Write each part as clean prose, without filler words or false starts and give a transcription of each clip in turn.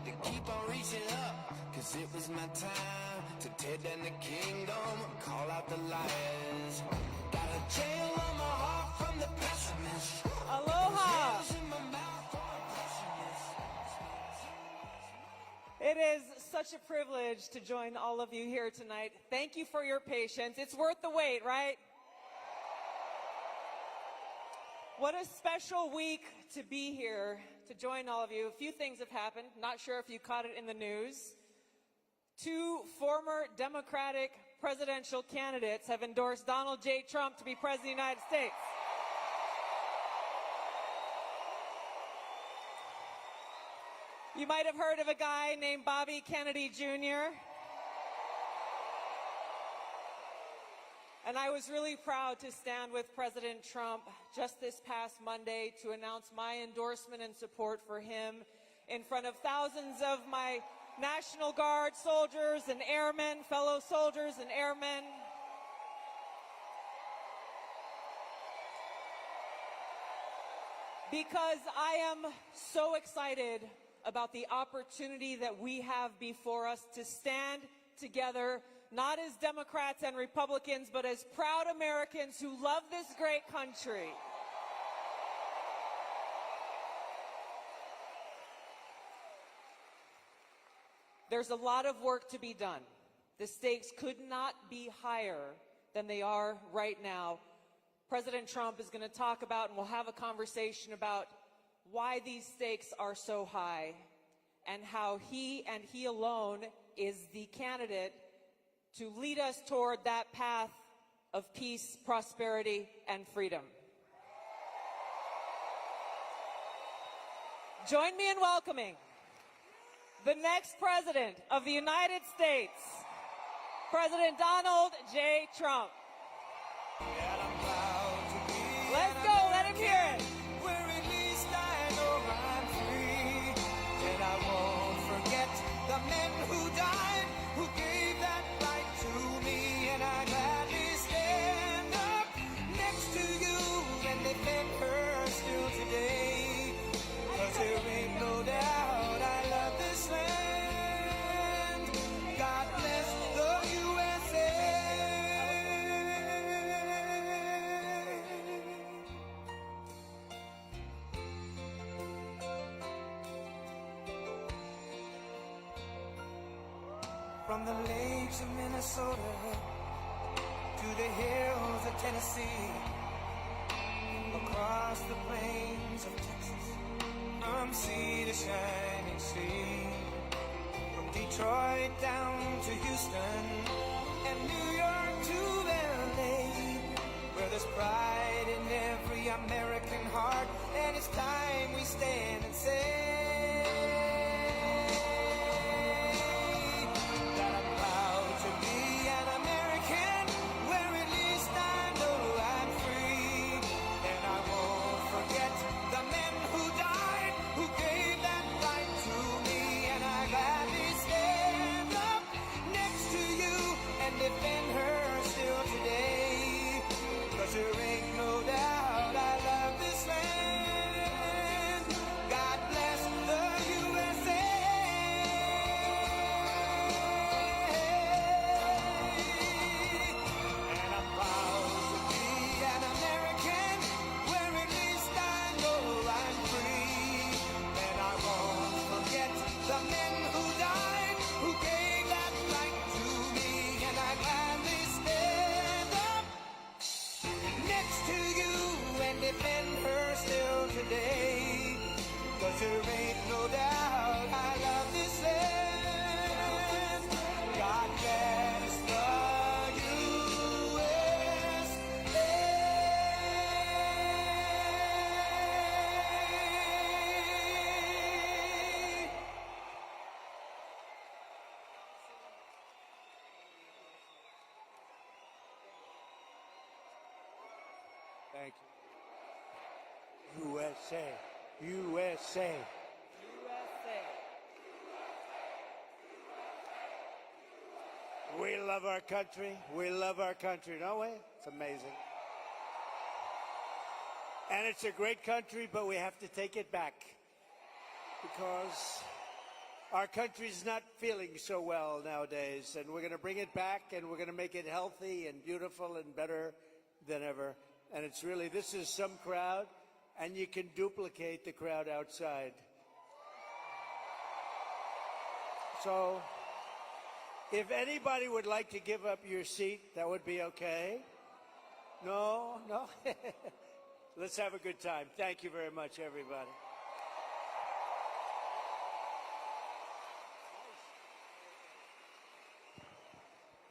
to keep on reaching up, cause it was my time to tear down the kingdom, call out the liars. Got a jail on my heart from the pessimist. Aloha! It is such a privilege to join all of you here tonight. Thank you for your patience. It's worth the wait, right? What a special week to be here to join all of you. A few things have happened. Not sure if you caught it in the news. 2 former Democratic presidential candidates have endorsed Donald J. Trump to be president of the United States. You might have heard of a guy named Bobby Kennedy Jr. And I was really proud to stand with President Trump just this past Monday to announce my endorsement and support for him in front of thousands of my National Guard soldiers and airmen, fellow soldiers and airmen. Because I am so excited about the opportunity that we have before us to stand together, not as Democrats and Republicans, but as proud Americans who love this great country. There's a lot of work to be done. The stakes could not be higher than they are right now. President Trump is going to talk about, and we'll have a conversation about why these stakes are so high and how he and he alone is the candidate to lead us toward that path of peace, prosperity, and freedom. Join me in welcoming the next president of the United States, President Donald J. Trump. Let's go, let him hear it. Where at least I know I'm free, and I won't forget the men who died, who gave that right to me, and I gladly stand up next to you and defend her still today, 'cause there ain't no doubt I love this land. God bless the USA. From the lakes of Minnesota to the hills of Tennessee, across the plains of Texas, from sea to shining sea, from Detroit down to Houston and New York to LA, where there's pride in every American heart, and it's time we stand and say that I'm proud to be an American, where at least I know I'm free, and I won't forget the men who died, who gave that right to me, and I gladly stand up next to you and defend her still today, 'cause there ain't no doubt I love this land. God bless the USA. And I'm proud to be an American, where at least I know I'm free, and I won't forget the men who died, who gave that right to me, and I gladly stand up next to you and defend her still today, 'cause there ain't no doubt I love this land. God bless the USA. Thank you. USA, USA. USA. We love our country. We love our country, don't we? It's amazing. And it's a great country, but we have to take it back. Because Our country's not feeling so well nowadays, and we're going to bring it back, and we're going to make it healthy and beautiful and better than ever. And it's really, this is some crowd, and you can duplicate the crowd outside. So if anybody would like to give up your seat, that would be okay. No? Let's have a good time. Thank you very much, everybody.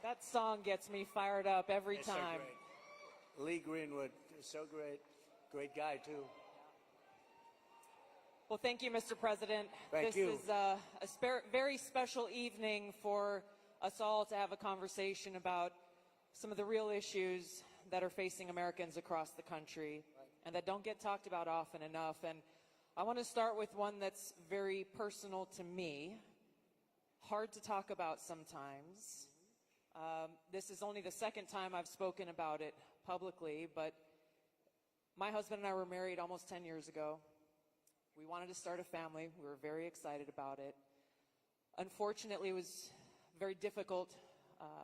That song gets me fired up every It's time. So great. Lee Greenwood is so great. Great guy, too. Well, thank you, Mr. President. Thank you. This is a very special evening for us all to have a conversation about some of the real issues that are facing Americans across the country and that don't get talked about often enough. And I want to start with one that's very personal to me, hard to talk about sometimes. This is only the second time I've spoken about it publicly, but my husband and I were married almost 10 years ago. We wanted to start a family. We were very excited about it. Unfortunately, it was very difficult.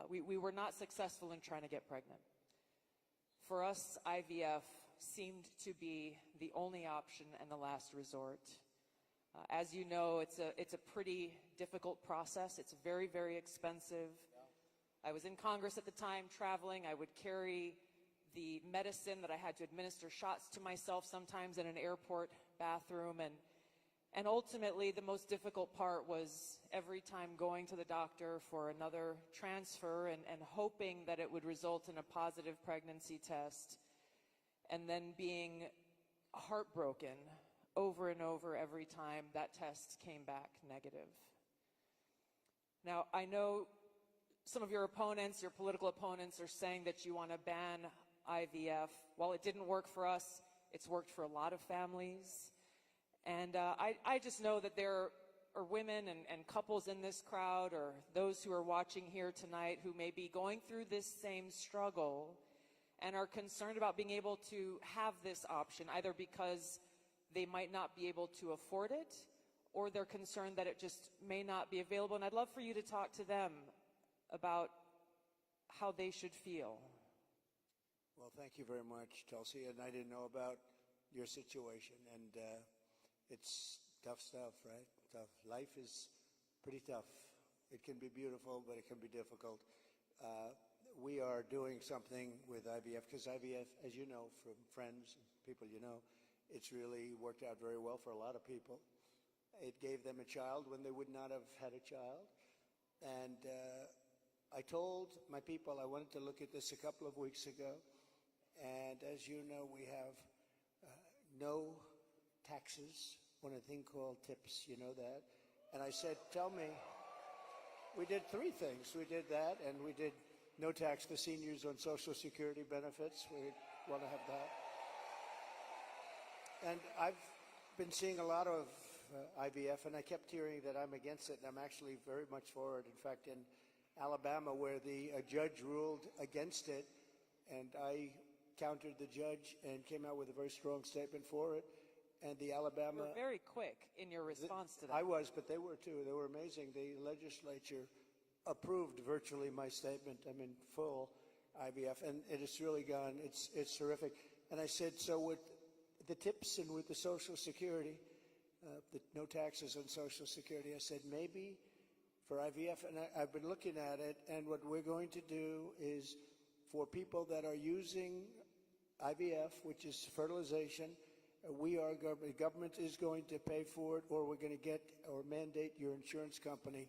We were not successful in trying to get pregnant. For us, IVF seemed to be the only option and the last resort. As you know, it's a pretty difficult process. It's very, very expensive. I was in Congress at the time, traveling. I would carry the medicine that I had to administer shots to myself sometimes in an airport bathroom. And ultimately, the most difficult part was every time going to the doctor for another transfer and hoping that it would result in a positive pregnancy test, and then being heartbroken over and over every time that test came back negative. Now, I know some of your opponents, your political opponents, are saying that you want to ban IVF. While it didn't work for us, it's worked for a lot of families. And I just know that there are women and couples in this crowd, or those who are watching here tonight, who may be going through this same struggle and are concerned about being able to have this option, either because they might not be able to afford it, or they're concerned that it just may not be available. And I'd love for you to talk to them about how they should feel. Well, thank you very much, Tulsi. And I didn't know about your situation. And it's tough stuff, right? Tough. Life is pretty tough. It can be beautiful, but it can be difficult. We are doing something with IVF, because IVF, as you know, from friends and people you know, it's really worked out very well for a lot of people. It gave them a child when they would not have had a child. And I told my people I wanted to look at this a couple of weeks ago. And as you know, we have no taxes on a thing called tips. You know that? And I said, tell me, we did three things. We did that, and we did no tax for seniors on Social Security benefits. We want to have that. And I've been seeing a lot of IVF, and I kept hearing that I'm against it, and I'm actually very much for it. In fact, in Alabama, where the judge ruled against it, and I countered the judge and came out with a very strong statement for it. And the Alabama... You were very quick in your response to that. I was, but they were too. They were amazing. The legislature approved virtually my statement. I'm in full IVF, and it has really gone. It's terrific. And I said, so with the tips and with the Social Security, the no taxes on Social Security, I said maybe for IVF, and I've been looking at it, and what we're going to do is for people that are using IVF, which is fertilization, the government is going to pay for it, or we're going to get or mandate your insurance company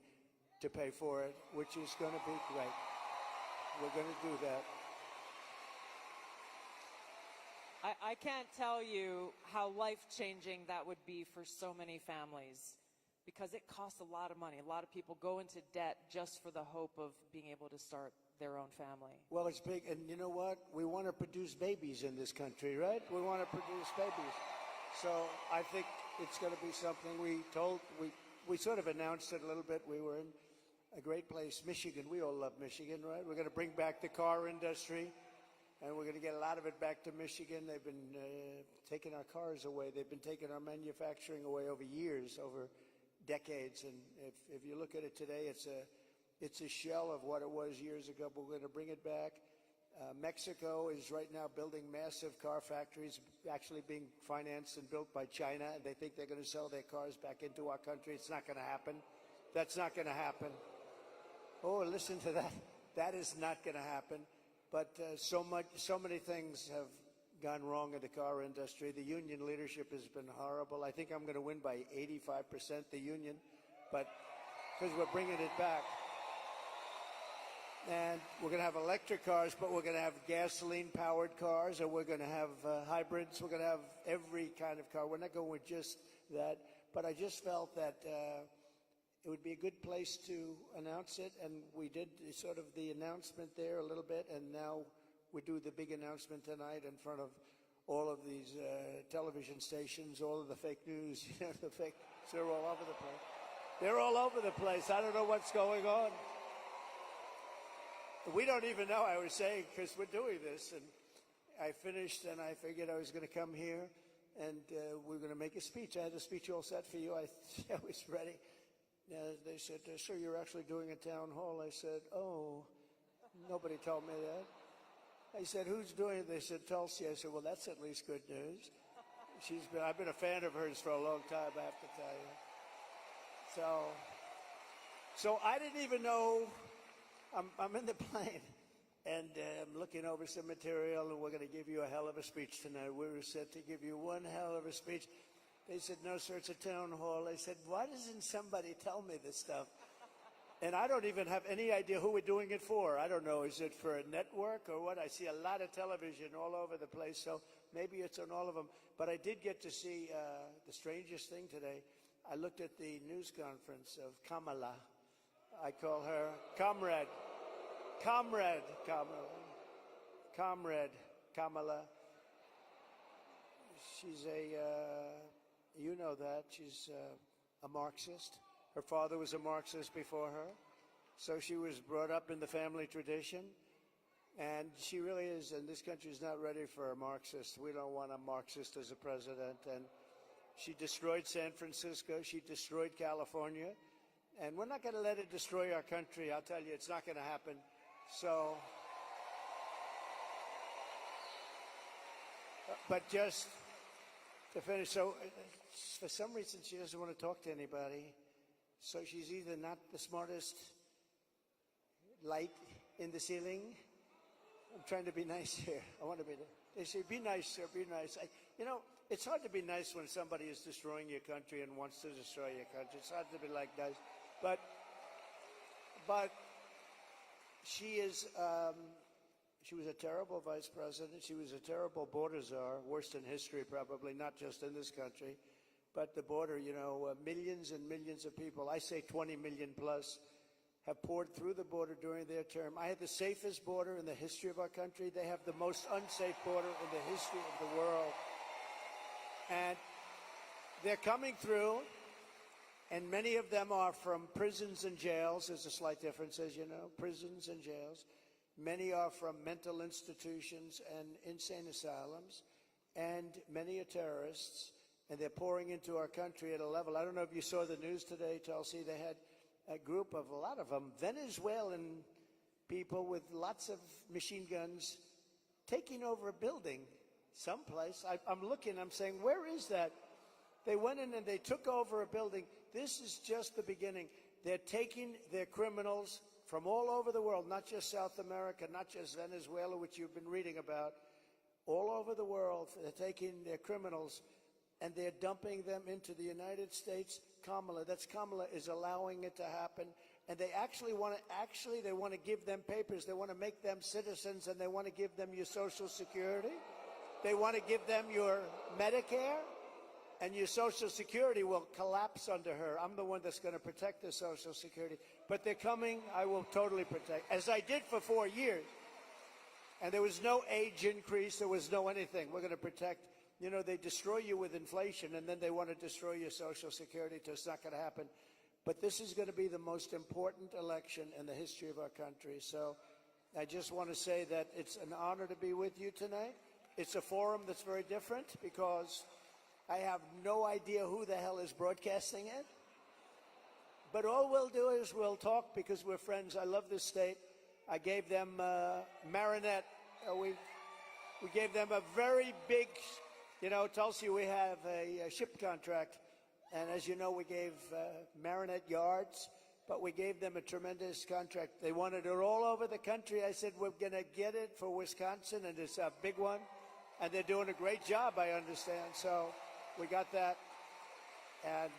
to pay for it, which is going to be great. We're going to do that. I can't tell you how life-changing that would be for so many families, because it costs a lot of money. A lot of people go into debt just for the hope of being able to start their own family. Well, it's big, and you know what? We want to produce babies in this country, right? We want to produce babies. So I think it's going to be something we sort of announced it a little bit. We were in a great place, Michigan. We all love Michigan, right? We're going to bring back the car industry, and we're going to get a lot of it back to Michigan. They've been taking our cars away. They've been taking our manufacturing away over years, over decades. And if you look at it today, it's a shell of what it was years ago, but we're going to bring it back. Mexico is right now building massive car factories, actually being financed and built by China, and they think they're going to sell their cars back into our country. It's not going to happen. That's not going to happen. Oh, listen to that. That is not going to happen. But so many things have gone wrong in the car industry. The union leadership has been horrible. I think I'm going to win by 85%, the union, but because we're bringing it back. And we're going to have electric cars, but we're going to have gasoline-powered cars, and we're going to have hybrids. We're going to have every kind of car. We're not going with just that. But I just felt that it would be a good place to announce it, and we did sort of the announcement there a little bit, and now we do the big announcement tonight in front of all of these television stations, all of the fake news, the fake, they're all over the place. They're all over the place. I don't know what's going on. We don't even know, I was saying, because we're doing this, and I finished, and I figured I was going to come here, and we were going to make a speech. I had a speech all set for you. I was ready. They said, sir, you're actually doing a town hall. I said, oh, nobody told me that. I said, who's doing it? They said, Tulsi. I said, well, that's at least good news. I've been a fan of hers for a long time, I have to tell you. So I didn't even know. I'm in the plane, and I'm looking over some material, and we're going to give you a hell of a speech tonight. We were set to give you one hell of a speech. They said, no, sir, it's a town hall. I said, why doesn't somebody tell me this stuff? And I don't even have any idea who we're doing it for. I don't know. Is it for a network or what? I see a lot of television all over the place, so maybe it's on all of them. But I did get to see the strangest thing today. I looked at the news conference of Kamala. I call her Comrade Kamala. She's you know that. She's a Marxist. Her father was a Marxist before her. So she was brought up in the family tradition. And she really is, and this country is not ready for a Marxist. We don't want a Marxist as a president. And she destroyed San Francisco. She destroyed California. And we're not going to let it destroy our country. I'll tell you, it's not going to happen. So, but just to finish, so for some reason she doesn't want to talk to anybody. So she's either not the smartest light in the ceiling. I'm trying to be nice here. I want to be. They say, be nice, sir, be nice. It's hard to be nice when somebody is destroying your country and wants to destroy your country. It's hard to be like nice. But she is, she was a terrible vice president. She was a terrible border czar, worst in history probably, not just in this country. But the border, millions and millions of people, I say 20 million plus, have poured through the border during their term. I had the safest border in the history of our country. They have the most unsafe border in the history of the world. And they're coming through, and many of them are from prisons and jails. There's a slight difference, as you know, prisons and jails. Many are from mental institutions and insane asylums, and many are terrorists, and they're pouring into our country at a level. I don't know if you saw the news today, Tulsi. They had a lot of them, Venezuelan people with lots of machine guns taking over a building someplace. I'm looking, I'm saying, where is that? They went in and they took over a building. This is just the beginning. They're taking their criminals from all over the world, not just South America, not just Venezuela, which you've been reading about, all over the world. They're taking their criminals and they're dumping them into the United States. Kamala is allowing it to happen. And they actually want to give them papers. They want to make them citizens, and they want to give them your Social Security. They want to give them your Medicare, and your Social Security will collapse under her. I'm the one that's going to protect the Social Security. But they're coming. I will totally protect, as I did for 4 years. And there was no age increase. There was no anything. We're going to protect. They destroy you with inflation, and then they want to destroy your Social Security, so it's not going to happen. But this is going to be the most important election in the history of our country. So I just want to say that it's an honor to be with you tonight. It's a forum that's very different because I have no idea who the hell is broadcasting it. But all we'll do is we'll talk because we're friends. I love this state. I gave them Marinette. We gave them a very big, Tulsi, we have a ship contract. And as you know, we gave Marinette yards, but we gave them a tremendous contract. They wanted it all over the country. I said, we're going to get it for Wisconsin, and it's a big one. And they're doing a great job, I understand. So we got that. And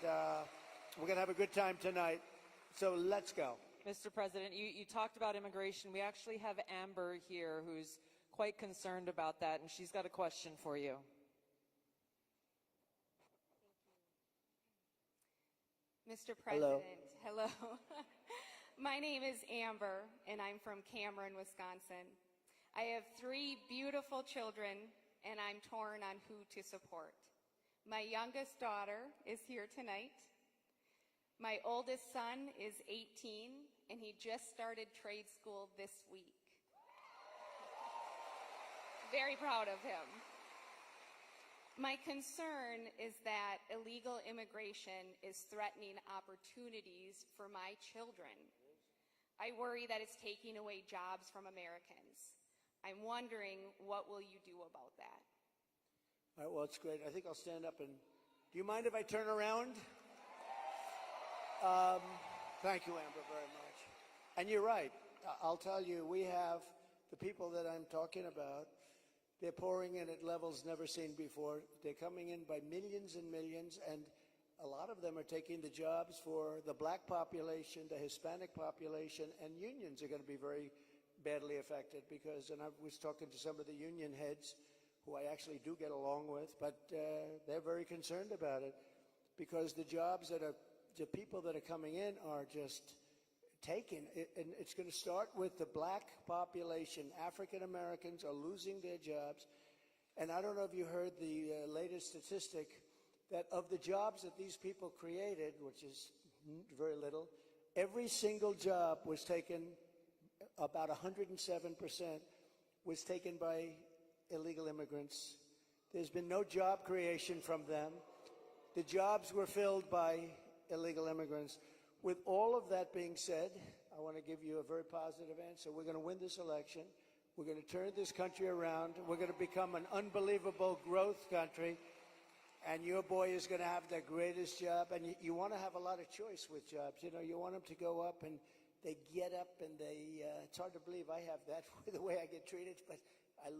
we're going to have a good time tonight. So let's go. Mr. President, you talked about immigration. We actually have Amber here who's quite concerned about that, and she's got a question for you. Mr. President, hello. My name is Amber, and I'm from Cameron, Wisconsin. I have 3 beautiful children, and I'm torn on who to support. My youngest daughter is here tonight. My oldest son is 18, and he just started trade school this week. Very proud of him. My concern is that illegal immigration is threatening opportunities for my children. I worry that it's taking away jobs from Americans. I'm wondering, what will you do about that? All right, well, it's great. I think I'll stand up and, do you mind if I turn around? Thank you, Amber, very much. And you're right. I'll tell you, we have the people that I'm talking about. They're pouring in at levels never seen before. They're coming in by millions and millions, and a lot of them are taking the jobs for the black population, the Hispanic population, and unions are going to be very badly affected because, and I was talking to some of the union heads who I actually do get along with, but they're very concerned about it because the jobs that are, the people that are coming in are just taken, and it's going to start with the black population. African Americans are losing their jobs, and I don't know if you heard the latest statistic that of the jobs that these people created, which is very little, every single job was taken, about 107% was taken by illegal immigrants. There's been no job creation from them. The jobs were filled by illegal immigrants. With all of that being said, I want to give you a very positive answer. We're going to win this election. We're going to turn this country around. We're going to become an unbelievable growth country. And your boy is going to have the greatest job. And you want to have a lot of choice with jobs. You know, you want them to go up and they get up and they, it's hard to believe I have that the way I get treated. But I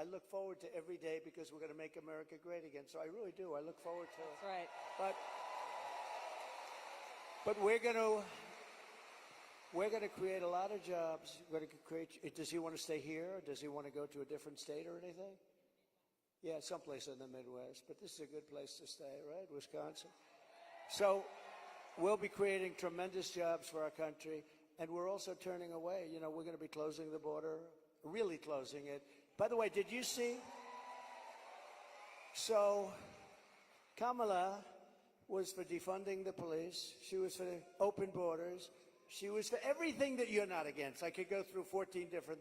look forward to every day because we're going to make America great again. So I really do. I look forward to it. That's right. But we're going to create a lot of jobs. We're going to create. Does he want to stay here? Or does he want to go to a different state or anything? Yeah, someplace in the Midwest. But this is a good place to stay, right? Wisconsin. So we'll be creating tremendous jobs for our country, and we're also turning away. You know, we're going to be closing the border, really closing it. By the way, did you see? So Kamala was for defunding the police. She was for open borders. She was for everything that you're not against. I could go through 14 different.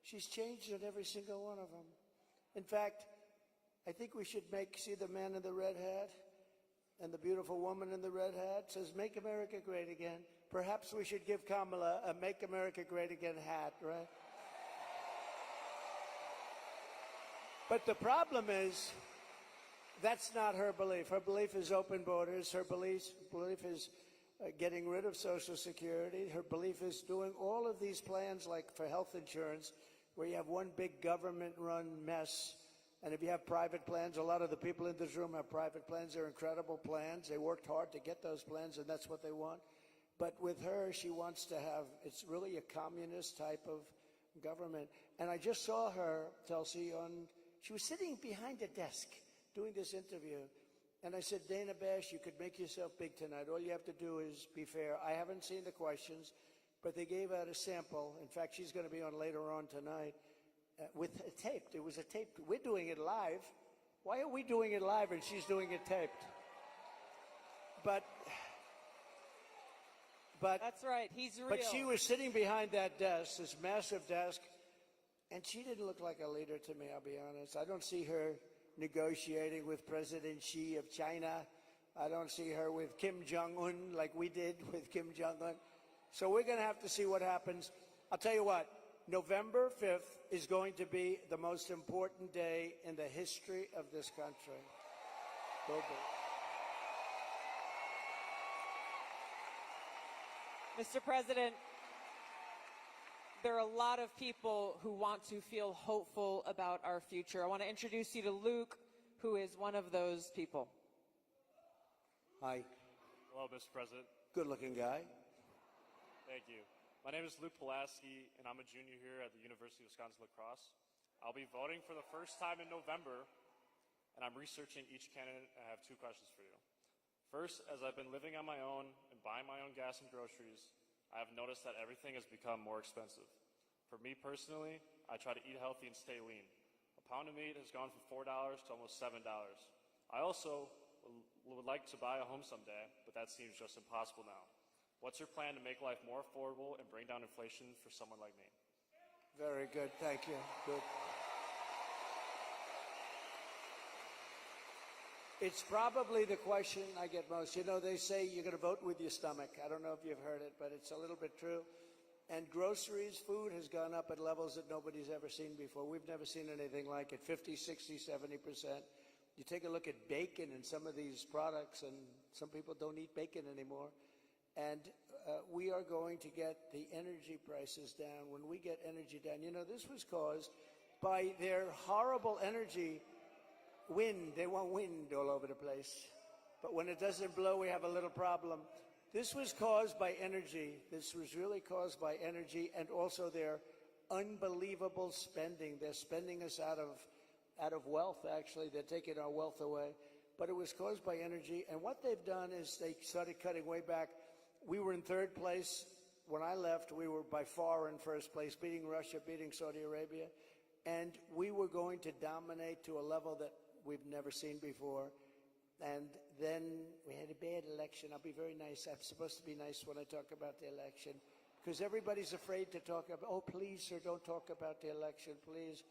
She's changed on every single one of them. In fact, I think we should see the man in the red hat and the beautiful woman in the red hat says, "Make America Great Again." Perhaps we should give Kamala a "Make America Great Again" hat, right? But the problem is, that's not her belief. Her belief is open borders. Her belief is getting rid of Social Security. Her belief is doing all of these plans like for health insurance, where you have one big government-run mess. And if you have private plans, a lot of the people in this room have private plans. They're incredible plans. They worked hard to get those plans, and that's what they want. But with her, she wants to have, it's really a communist type of government. And I just saw her, Tulsi, she was sitting behind a desk doing this interview. And I said, "Dana Bash, you could make yourself big tonight. All you have to do is be fair." I haven't seen the questions, but they gave out a sample. In fact, she's going to be on later on tonight with a taped. It was a taped. We're doing it live. Why are we doing it live and she's doing it taped? But that's right. He's real. But she was sitting behind that desk, this massive desk, and she didn't look like a leader to me, I'll be honest. I don't see her negotiating with President Xi of China I don't see her with Kim Jong-un like we did with Kim Jong-un. So we're going to have to see what happens. I'll tell you what, November 5th is going to be the most important day in the history of this country. Will be. Mr. President, there are a lot of people who want to feel hopeful about our future. I want to introduce you to Luke, who is one of those people. Hi. Hello, Mr. President. Good-looking guy. Thank you. My name is Luke Pulaski, and I'm a junior here at the University of Wisconsin-La Crosse. I'll be voting for the first time in November, and I'm researching each candidate. I have two questions for you. First, as I've been living on my own and buying my own gas and groceries, I have noticed that everything has become more expensive. For me personally, I try to eat healthy and stay lean. A pound of meat has gone from $4 to almost $7. I also would like to buy a home someday, but that seems just impossible now. What's your plan to make life more affordable and bring down inflation for someone like me? Very good. Thank you. Good. It's probably the question I get most. You know, they say you're going to vote with your stomach. I don't know if you've heard it, but it's a little bit true. And groceries, food has gone up at levels that nobody's ever seen before. We've never seen anything like it, 50, 60, 70%. You take a look at bacon and some of these products, and some people don't eat bacon anymore. And we are going to get the energy prices down. When we get energy down, you know, this was caused by their horrible energy wind. They want wind all over the place. But when it doesn't blow, we have a little problem. This was caused by energy. This was really caused by energy and also their unbelievable spending. They're spending us out of wealth, actually. They're taking our wealth away. But it was caused by energy. And what they've done is they started cutting way back. We were in third place. When I left, we were by far in first place, beating Russia, beating Saudi Arabia. And we were going to dominate to a level that we've never seen before. And then we had a bad election. I'll be very nice. I'm supposed to be nice when I talk about the election, because everybody's afraid to talk about, oh, please, sir, don't talk about the election, please.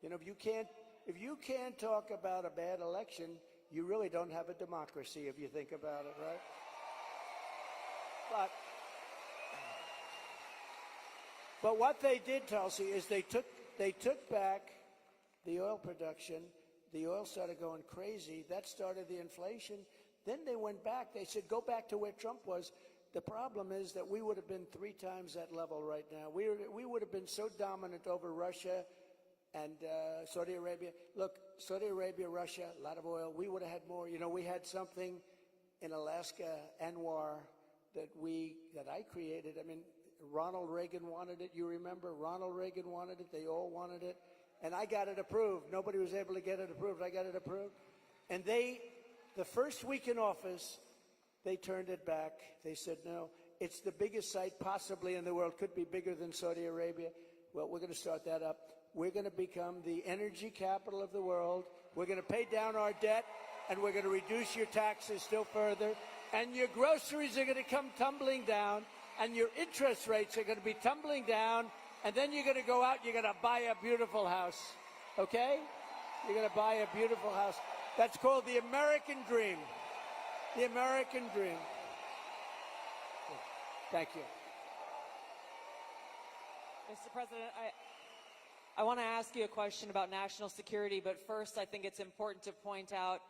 You know, if you can't talk about a bad election, you really don't have a democracy if you think about it, right? But what they did, Tulsi, is they took back the oil production. The oil started going crazy. That started the inflation. Then they went back. They said, go back to where Trump was. The problem is that we would have been 3 times that level right now. We would have been so dominant over Russia and Saudi Arabia. Look, Saudi Arabia, Russia, a lot of oil. We would have had more. You know, we had something in Alaska, Anwar, that I created. I mean, Ronald Reagan wanted it. You remember? Ronald Reagan wanted it. They all wanted it. And I got it approved. Nobody was able to get it approved. I got it approved. And the first week in office, they turned it back. They said, no, it's the biggest site possibly in the world. Could be bigger than Saudi Arabia. Well, we're going to start that up. We're going to become the energy capital of the world. We're going to pay down our debt, and we're going to reduce your taxes still further. And your groceries are going to come tumbling down, and your interest rates are going to be tumbling down. And then you're going to go out, you're going to buy a beautiful house, okay? You're going to buy a beautiful house. That's called the American dream. The American dream. Thank you. Mr. President, I want to ask you a question about national security, but first I think it's important to point out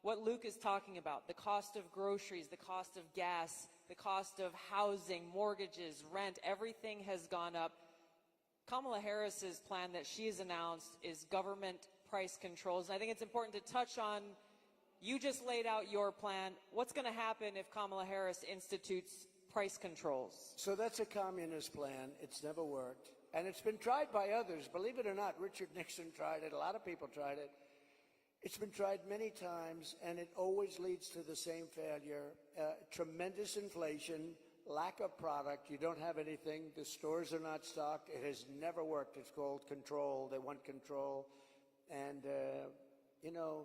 what Luke is talking about: the cost of groceries, the cost of gas, the cost of housing, mortgages, rent, everything has gone up. Kamala Harris's plan that she has announced is government price controls. And I think it's important to touch on, you just laid out your plan. What's going to happen if Kamala Harris institutes price controls? So that's a communist plan. It's never worked. And it's been tried by others. Believe it or not, Richard Nixon tried it. A lot of people tried it. It's been tried many times, and it always leads to the same failure. Tremendous inflation, lack of product. You don't have anything. The stores are not stocked. It has never worked. It's called control. They want control. And, you know,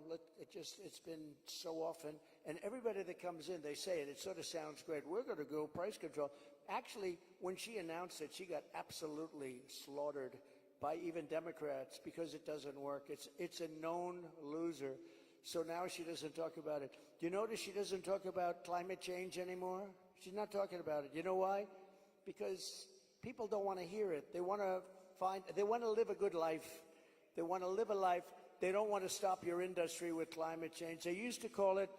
it's been so often. And everybody that comes in, they say it. It sort of sounds great. We're going to go price control. Actually, when she announced it, she got absolutely slaughtered by even Democrats because it doesn't work. It's a known loser. So now she doesn't talk about it. Do you notice she doesn't talk about climate change anymore? She's not talking about it. You know why? Because people don't want to hear it. They want to live a good life. They want to live a life. They don't want to stop your industry with climate change. They used to call it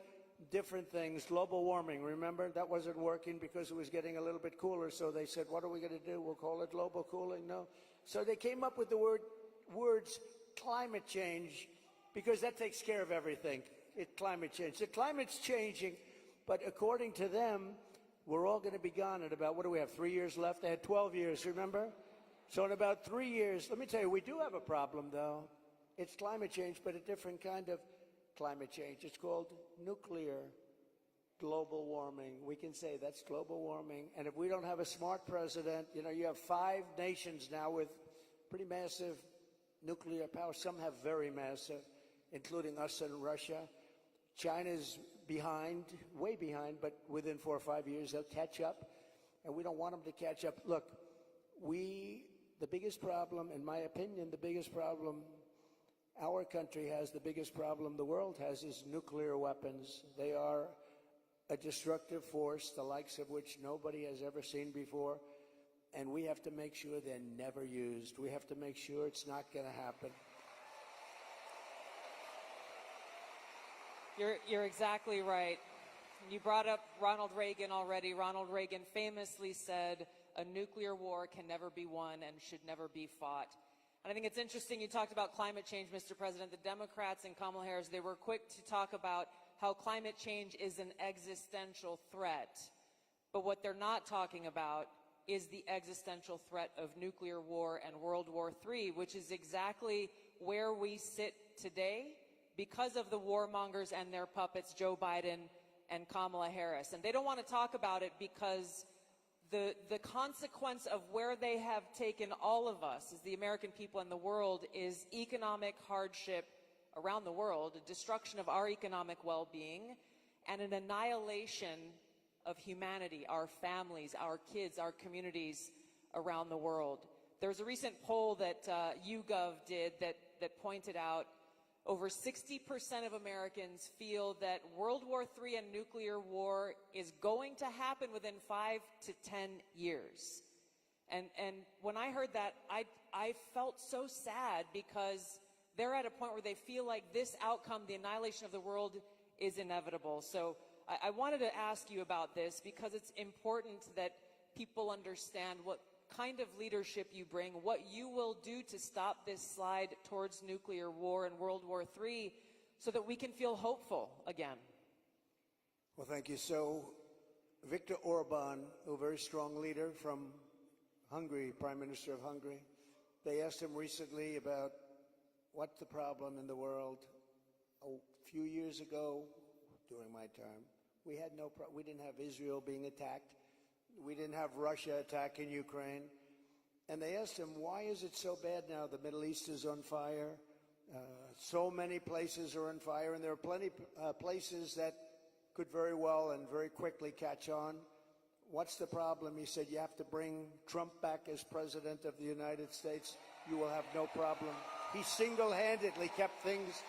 different things. Global warming, remember? That wasn't working because it was getting a little bit cooler. So they said, what are we going to do? We'll call it global cooling? No. So they came up with the words climate change because that takes care of everything. Climate change. The climate's changing, but according to them, we're all going to be gone in about, what do we have, 3 years left? They had 12 years, remember? So in about 3 years, let me tell you, we do have a problem, though. It's climate change, but a different kind of climate change. It's called nuclear global warming. We can say that's global warming. And if we don't have a smart president, you know, you have 5 nations now with pretty massive nuclear power. Some have very massive, including us and Russia. China's behind, way behind, but within 4 or 5 years they'll catch up, and we don't want them to catch up. Look, the biggest problem, in my opinion, the biggest problem our country has, the biggest problem the world has, is nuclear weapons. They are a destructive force, the likes of which nobody has ever seen before, and we have to make sure they're never used. We have to make sure it's not going to happen. You're exactly right. You brought up Ronald Reagan already. Ronald Reagan famously said, a nuclear war can never be won and should never be fought. And I think it's interesting you talked about climate change, Mr. President. The Democrats and Kamala Harris, they were quick to talk about how climate change is an existential threat. But what they're not talking about is the existential threat of nuclear war and World War III, which is exactly where we sit today because of the warmongers and their puppets, Joe Biden and Kamala Harris. And they don't want to talk about it because the consequence of where they have taken all of us as the American people and the world is economic hardship around the world, a destruction of our economic well-being, and an annihilation of humanity, our families, our kids, our communities around the world. There's a recent poll that YouGov did that pointed out over 60% of Americans feel that World War III and nuclear war is going to happen within 5 to 10 years. And when I heard that, I felt so sad because they're at a point where they feel like this outcome, the annihilation of the world, is inevitable. So I wanted to ask you about this because it's important that people understand what kind of leadership you bring, what you will do to stop this slide towards nuclear war and World War III so that we can feel hopeful again. Well, thank you. So Viktor Orban, a very strong leader from Hungary, Prime Minister of Hungary, they asked him recently about what's the problem in the world. A few years ago, during my term, we didn't have Israel being attacked. We didn't have Russia attacking Ukraine. And they asked him, why is it so bad now? The Middle East is on fire. So many places are on fire, and there are plenty places that could very well and very quickly catch on. What's the problem? He said, you have to bring Trump back as president of the United States. You will have no problem. He single-handedly kept things,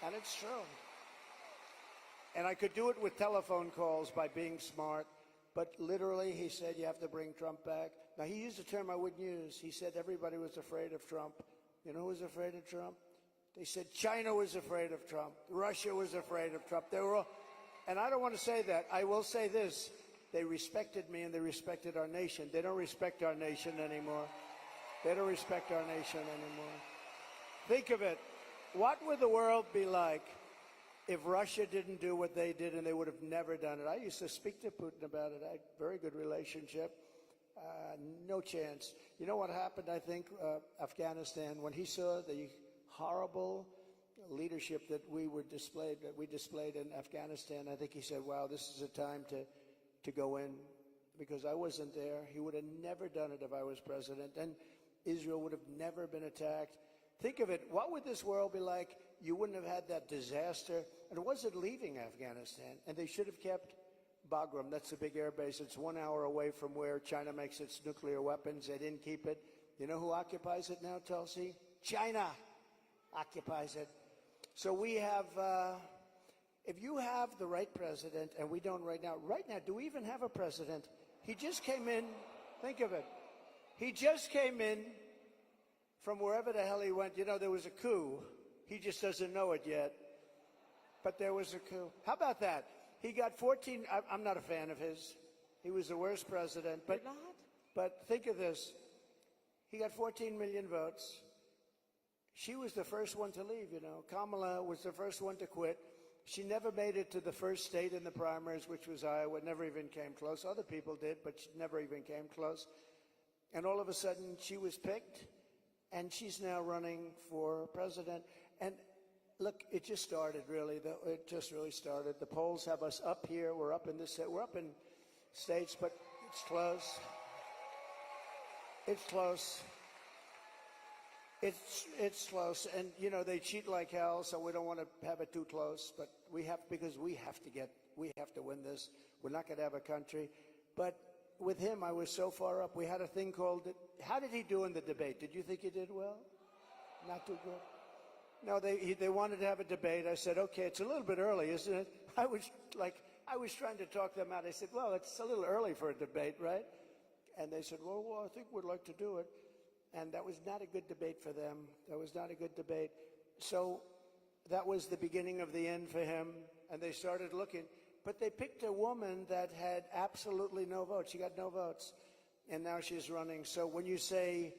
and it's true. And I could do it with telephone calls by being smart. But literally, he said, you have to bring Trump back. Now, he used a term I wouldn't use. He said everybody was afraid of Trump. You know who was afraid of Trump? They said China was afraid of Trump. Russia was afraid of Trump. They were all, and I don't want to say that. I will say this. They respected me and they respected our nation. They don't respect our nation anymore. They don't respect our nation anymore. Think of it. What would the world be like if Russia didn't do what they did, and they would have never done it? I used to speak to Putin about it. I had a very good relationship. No chance. You know what happened, I think, Afghanistan, when he saw the horrible leadership that we displayed in Afghanistan, I think he said, wow, this is a time to go in, because I wasn't there. He would have never done it if I was president, and Israel would have never been attacked. Think of it. What would this world be like? You wouldn't have had that disaster. And it wasn't leaving Afghanistan. And they should have kept Bagram. That's the big air base. It's 1 hour away from where China makes its nuclear weapons. They didn't keep it. You know who occupies it now, Tulsi? China occupies it. So we have, if you have the right president, and we don't right now, do we even have a president? He just came in, think of it. He just came in from wherever the hell he went. You know, there was a coup. He just doesn't know it yet. But there was a coup. How about that? He got 14, I'm not a fan of his. He was the worst president. But think of this. He got 14 million votes. She was the first one to leave, you know. Kamala was the first one to quit. She never made it to the first state in the primaries, which was Iowa. Never even came close. Other people did, but she never even came close. And all of a sudden, she was picked, and she's now running for president. And look, it just started, really. It just really started. The polls have us up here. We're up in states, but it's close. It's close. It's close, and you know they cheat like hell, so we don't want to have it too close. But we have to win this. We're not going to have a country. But with him, I was so far up. We had a thing called. How did he do in the debate? Did you think he did well? Not too good. No, they wanted to have a debate. I said, okay, it's a little bit early, isn't it? I was trying to talk them out. I said, well, it's a little early for a debate, right? And they said, well, I think we'd like to do it. And that was not a good debate for them. That was not a good debate. So that was the beginning of the end for him. And they started looking. But they picked a woman that had absolutely no votes. She got no votes. And now she's running. So when you say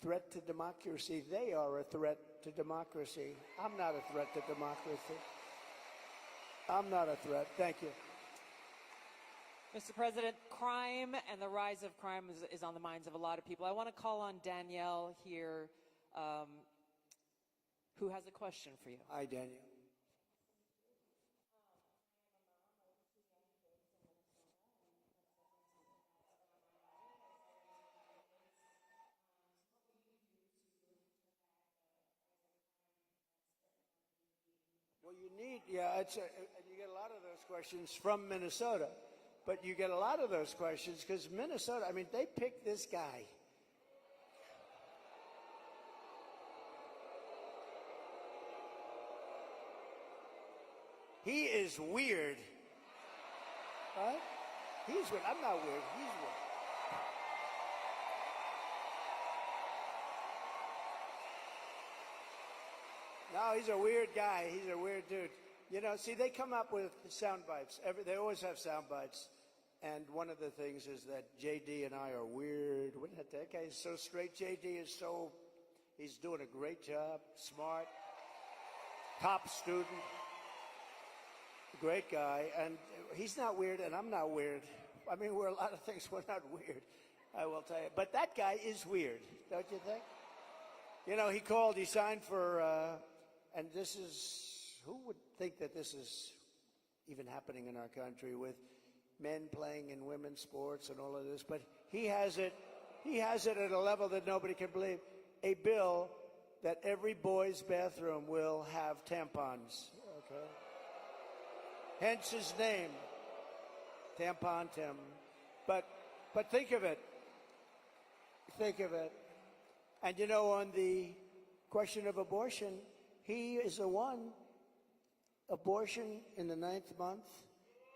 threat to democracy, they are a threat to democracy. I'm not a threat to democracy. I'm not a threat. Thank you. Mr. President, crime and the rise of crime is on the minds of a lot of people. I want to call on Danielle here, who has a question for you. Hi, Danielle. Well, you get a lot of those questions from Minnesota. But you get a lot of those questions because Minnesota, I mean, they picked this guy. He is weird. Right? He's weird. I'm not weird. He's weird. No, he's a weird guy. He's a weird dude. You know, see, they come up with sound bites. They always have sound bites. And one of the things is that JD and I are weird. That guy is so straight. JD is he's doing a great job, smart, top student, great guy. And he's not weird, and I'm not weird. I mean, we're a lot of things. We're not weird, I will tell you. But that guy is weird, don't you think? You know, he signed for, and this is, who would think that this is even happening in our country with men playing in women's sports and all of this, but he has it at a level that nobody can believe. A bill that every boy's bathroom will have tampons, okay? Hence his name, Tampon Tim. But think of it. Think of it. And you know, on the question of abortion, he is the one, abortion in the 9th month.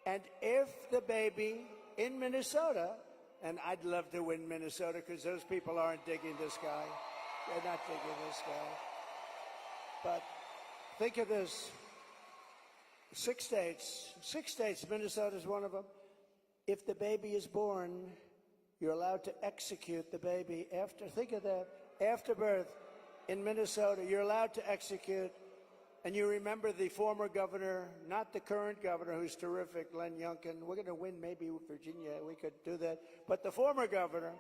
And if the baby in Minnesota, and I'd love to win Minnesota because those people aren't digging this guy. They're not digging this guy. But think of this. 6 states, Minnesota's one of them. If the baby is born, you're allowed to execute the baby think of that, after birth in Minnesota, you're allowed to execute. And you remember the former governor, not the current governor, who's terrific, Len Youngkin. We're going to win maybe Virginia. We could do that. But the former governor,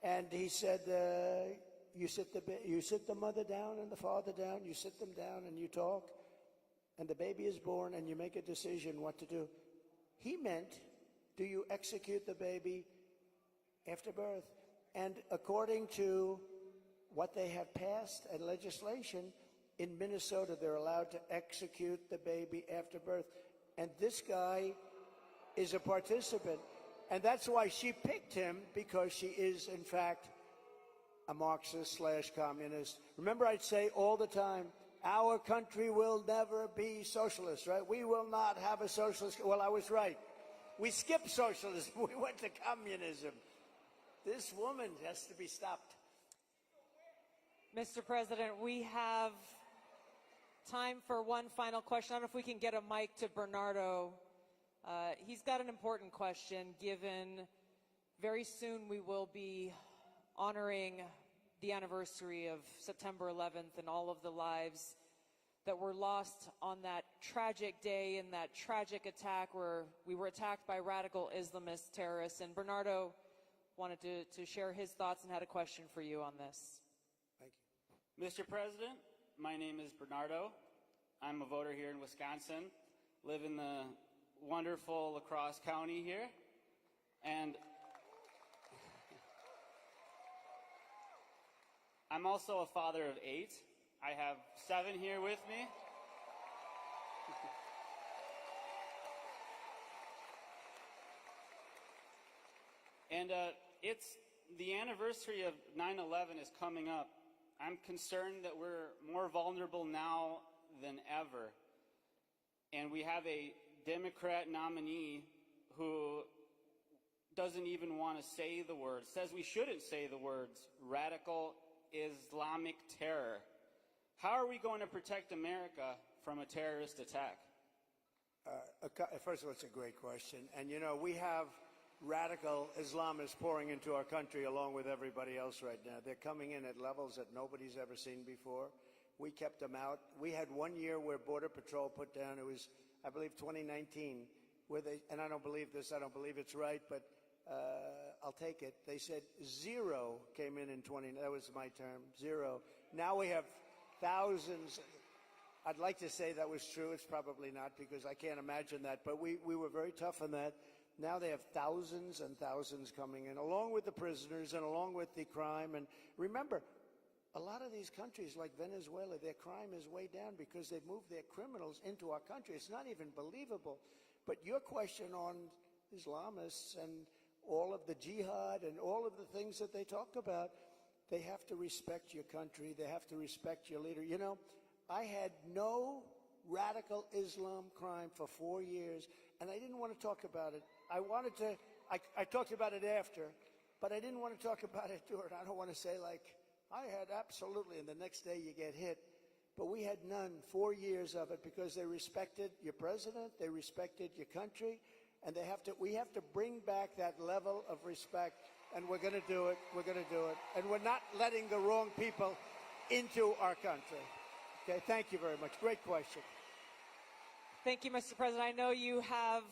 and he said, you sit the mother down and the father down. You sit them down and you talk. And the baby is born and you make a decision what to do. He meant, do you execute the baby after birth? And according to what they have passed and legislation, in Minnesota, they're allowed to execute the baby after birth. And this guy is a participant. And that's why she picked him, because she is, in fact, a Marxist/communist. Remember, I'd say all the time, our country will never be socialist, right? We will not have a socialist. Well, I was right. We skipped socialism. We went to communism. This woman has to be stopped. Mr. President, we have time for one final question. I don't know if we can get a mic to Bernardo. He's got an important question, given very soon we will be honoring the anniversary of September 11th and all of the lives that were lost on that tragic day in that tragic attack where we were attacked by radical Islamist terrorists. And Bernardo wanted to share his thoughts and had a question for you on this. Thank you. Mr. President, my name is Bernardo. I'm a voter here in Wisconsin, live in the wonderful La Crosse County here, and I'm also a father of 8. I have 7 here with me. And it's the anniversary of 9/11 is coming up. I'm concerned that we're more vulnerable now than ever. And we have a Democrat nominee who doesn't even want to say the words, says we shouldn't say the words, radical Islamic terror. How are we going to protect America from a terrorist attack? First of all, it's a great question. And, you know, we have radical Islamists pouring into our country along with everybody else right now. They're coming in at levels that nobody's ever seen before. We kept them out. We had 1 year where Border Patrol put down, it was, I believe, 2019, where they, and I don't believe this, I don't believe it's right, but I'll take it. They said 0 came in 20, that was my term, 0. Now we have thousands. I'd like to say that was true. It's probably not, because I can't imagine that, but we were very tough on that. Now they have thousands and thousands coming in, along with the prisoners and along with the crime. And remember, a lot of these countries like Venezuela, their crime is way down because they've moved their criminals into our country. It's not even believable. But your question on Islamists and all of the jihad and all of the things that they talk about, they have to respect your country. They have to respect your leader. You know, I had no radical Islam crime for 4 years, and I didn't want to talk about it. I talked about it after, but I didn't want to talk about it during. I don't want to say like, I had absolutely, and the next day you get hit. But we had none, 4 years of it, because they respected your president, they respected your country, and we have to bring back that level of respect, and we're going to do it, we're going to do it. And we're not letting the wrong people into our country. Okay, thank you very much. Great question. Thank you, Mr. President. I know you have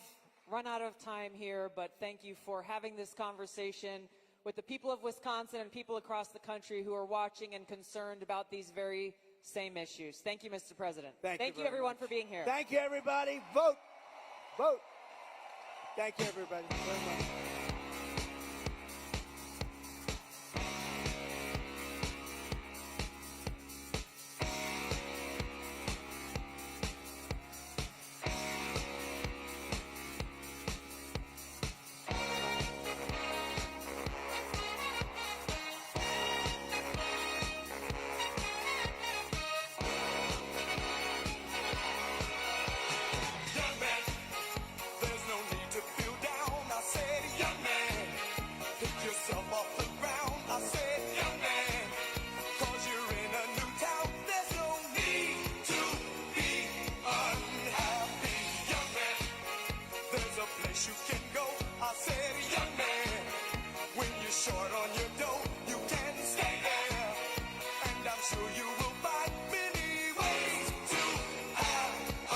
run out of time here, but thank you for having this conversation with the people of Wisconsin and people across the country who are watching and concerned about these very same issues. Thank you, Mr. President. Thank you everyone, much for being here. Thank you, everybody. Vote. Vote. Thank you, everybody, very much.